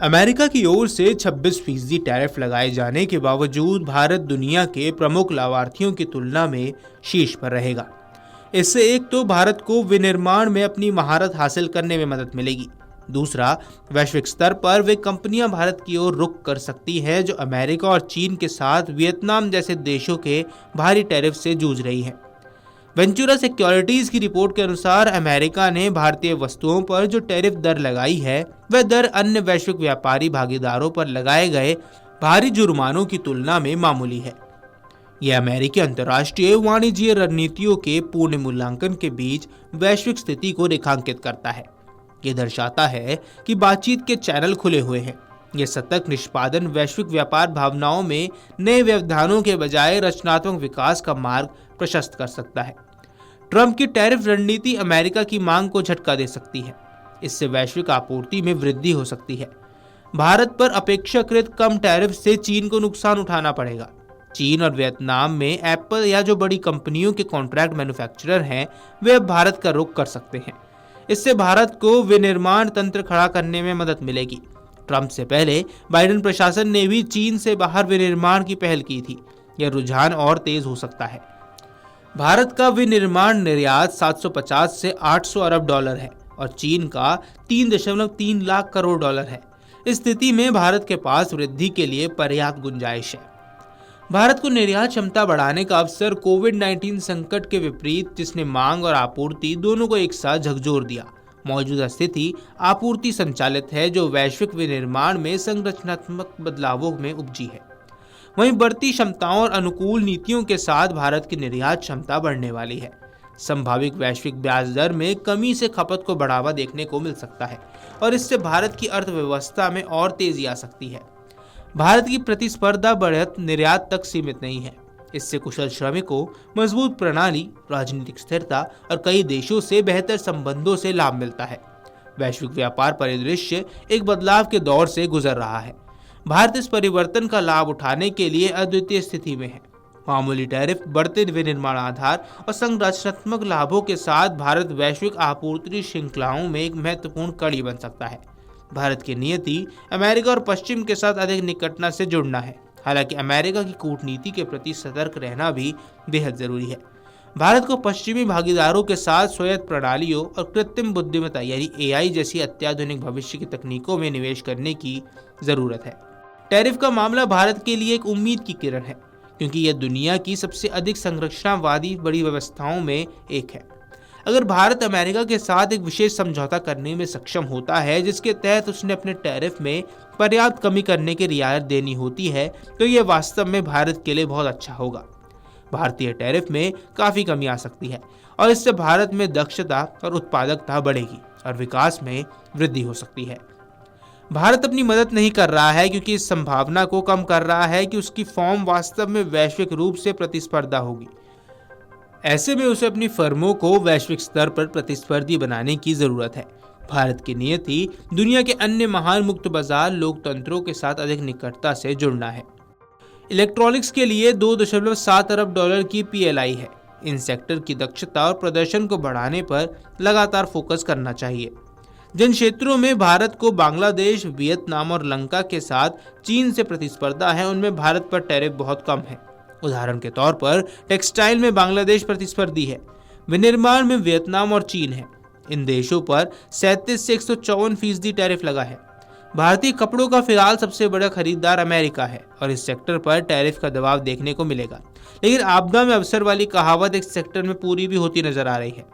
America की ओर से 26% tariff लगाए जाने के बावजूद भारत दुनिया के प्रमुख लाभार्थियों की तुलना में शीर्ष पर रहेगा। इससे एक तो भारत को विनिर्माण में अपनी महारत हासिल करने में मदद मिलेगी, दूसरा वैश्विक स्तर पर वे कंपनियां भारत की ओर रुख कर सकती हैं जो अमेरिका और चीन के साथ वियतनाम जैसे देशों के भारी टैरिफ से जूझ रही हैं। वेंचुरा सिक्योरिटीज की रिपोर्ट के अनुसार अमेरिका ने भारतीय वस्तुओं पर जो टैरिफ दर लगाई है वह दर अन्य वैश्विक व्यापारी भागीदारों पर लगाए गए भारी जुर्मानों की तुलना में मामूली है। यह अमेरिकी अंतर्राष्ट्रीय वाणिज्य रणनीतियों के पूर्ण मूल्यांकन के बीच वैश्विक स्थिति को रेखांकित करता है। ये दर्शाता है कि बातचीत के चैनल खुले हुए हैं। यह सतर्क निष्पादन वैश्विक व्यापार भावनाओं में नए व्यवधानों के बजाय रचनात्मक विकास का मार्ग प्रशस्त कर सकता है। ट्रंप की टैरिफ रणनीति अमेरिका की मांग को झटका दे सकती है। इससे वैश्विक आपूर्ति में वृद्धि हो सकती है। भारत पर अपेक्षाकृत कम टैरिफ से चीन को नुकसान उठाना पड़ेगा। चीन और वियतनाम में एप्पल या जो बड़ी कंपनियों के कॉन्ट्रैक्ट मैन्युफैक्चरर हैं वे अब भारत का रुख कर सकते हैं। इससे भारत को विनिर्माण तंत्र खड़ा करने में मदद मिलेगी। ट्रंप से पहले बाइडेन प्रशासन ने भी चीन से बाहर विनिर्माण की पहल की थी। यह रुझान और तेज हो सकता है। भारत का विनिर्माण निर्यात 750 से 800 अरब डॉलर है और चीन का 3.3 लाख करोड़ डॉलर है। इस स्थिति में भारत के पास वृद्धि के लिए पर्याप्त गुंजाइश है। भारत को निर्यात क्षमता बढ़ाने का अवसर कोविड-19 संकट के विपरीत, जिसने मांग और आपूर्ति दोनों को एक साथ झकझोर दिया। मौजूदा स्थिति आपूर्ति संचालित है जो वैश्विक विनिर्माण में संरचनात्मक बदलावों में उपजी है। वहीं बढ़ती क्षमताओं और अनुकूल नीतियों के साथ भारत की निर्यात क्षमता बढ़ने वाली है। संभावित वैश्विक ब्याज दर में कमी से खपत को बढ़ावा देखने को मिल सकता है और इससे भारत की अर्थव्यवस्था में और तेजी आ सकती है। भारत की प्रतिस्पर्धा बढ़त निर्यात तक सीमित नहीं है। इससे कुशल श्रमिकों, मजबूत प्रणाली, राजनीतिक स्थिरता और कई देशों से बेहतर संबंधों से लाभ मिलता है। वैश्विक व्यापार परिदृश्य एक बदलाव के दौर से गुजर रहा है। भारत इस परिवर्तन का लाभ उठाने के लिए अद्वितीय स्थिति में है। मामूली टैरिफ, बढ़ते विनिर्माण आधार और संरचनात्मक लाभों के साथ भारत वैश्विक आपूर्ति श्रृंखलाओं में एक महत्वपूर्ण कड़ी बन सकता है। भारत की नीति अमेरिका और पश्चिम के साथ अधिक निकटता से जुड़ना है। हालांकि अमेरिका की कूटनीति के प्रति सतर्क रहना भी बेहद जरूरी है। भारत को पश्चिमी भागीदारों के साथ स्वायत्त प्रणालियों और कृत्रिम बुद्धिमत्ता यानी एआई जैसी अत्याधुनिक भविष्य की तकनीकों में निवेश करने की जरूरत है। टैरिफ का मामला भारत के लिए एक उम्मीद की किरण है, क्योंकि यह दुनिया की सबसे अधिक संरक्षणवादी बड़ी व्यवस्थाओं में एक है। अगर भारत अमेरिका के साथ एक विशेष समझौता करने में सक्षम होता है जिसके तहत उसने अपने टैरिफ में पर्याप्त कमी करने की रियायत देनी होती है, तो यह वास्तव में भारत के लिए बहुत अच्छा होगा। भारतीय टैरिफ में काफी कमी आ सकती है और इससे भारत में दक्षता और उत्पादकता बढ़ेगी और विकास में वृद्धि हो सकती है। भारत अपनी मदद नहीं कर रहा है क्योंकि इस संभावना को कम कर रहा है कि उसकी फर्म वास्तव में वैश्विक रूप से प्रतिस्पर्धा होगी। ऐसे में उसे अपनी फर्मों को वैश्विक स्तर पर प्रतिस्पर्धी बनाने की जरूरत है। भारत की नीति दुनिया के अन्य महान मुक्त बाजार लोकतंत्रों के साथ अधिक निकटता से जुड़ना है। इलेक्ट्रॉनिक्स के लिए 2.7 अरब डॉलर की पीएलआई है। इन सेक्टर की दक्षता और प्रदर्शन को बढ़ाने पर लगातार फोकस करना चाहिए। जिन क्षेत्रों में भारत को बांग्लादेश, वियतनाम और लंका के साथ चीन से प्रतिस्पर्धा है उनमें भारत पर टैरिफ बहुत कम है। उदाहरण के तौर पर टेक्सटाइल में बांग्लादेश प्रतिस्पर्धी है, विनिर्माण में वियतनाम और चीन है। इन देशों पर 37 से 154% टैरिफ लगा है। भारतीय कपड़ों का फिलहाल सबसे बड़ा खरीदार अमेरिका है और इस सेक्टर पर टैरिफ का दबाव देखने को मिलेगा। लेकिन आपदा में अवसर वाली कहावत इस सेक्टर में पूरी भी होती नजर आ रही है।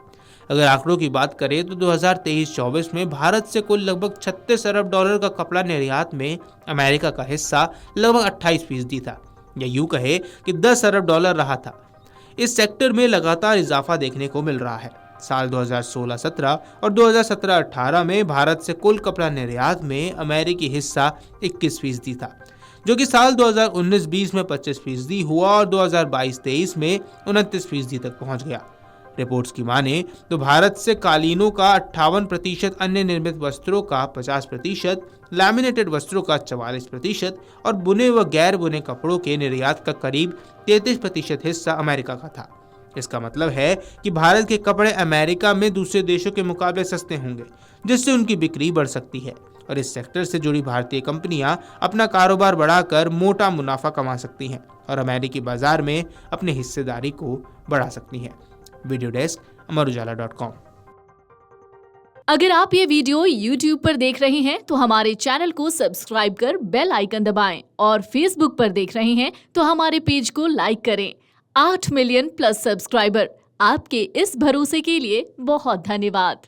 अगर आंकड़ों की बात करें तो 2023-24 में भारत से कुल लगभग 36 अरब डॉलर का कपड़ा निर्यात में अमेरिका का हिस्सा लगभग 28% था, या यूं कहे कि 10 अरब डॉलर रहा था। इस सेक्टर में लगातार इजाफा देखने को मिल रहा है। साल 2016-17 और 2017-18 में भारत से कुल कपड़ा निर्यात में अमेरिकी हिस्सा 21% था, जो कि साल 2019-20 में 25% हुआ और 2022-23 में 29% तक पहुंच गया। रिपोर्ट्स की माने तो भारत से कालीनों का 58%, अन्य निर्मित वस्त्रों का 50%, लैमिनेटेड वस्त्रों का 44% और बुने व गैर बुने कपड़ों के निर्यात का करीब 33% हिस्सा अमेरिका का था। इसका मतलब है कि भारत के कपड़े अमेरिका में दूसरे देशों के मुकाबले सस्ते होंगे, जिससे उनकी बिक्री बढ़ सकती है और इस सेक्टर से जुड़ी भारतीय कंपनियां अपना कारोबार बढ़ाकर मोटा मुनाफा कमा सकती हैं और अमेरिकी बाजार में अपनी हिस्सेदारी को बढ़ा सकती हैं। वीडियो डेस्क, अमरउजाला.com। अगर आप ये वीडियो YouTube पर देख रहे हैं तो हमारे चैनल को सब्सक्राइब कर बेल आइकन दबाएं और Facebook पर देख रहे हैं तो हमारे पेज को लाइक करें। 8 मिलियन प्लस सब्सक्राइबर, आपके इस भरोसे के लिए बहुत धन्यवाद।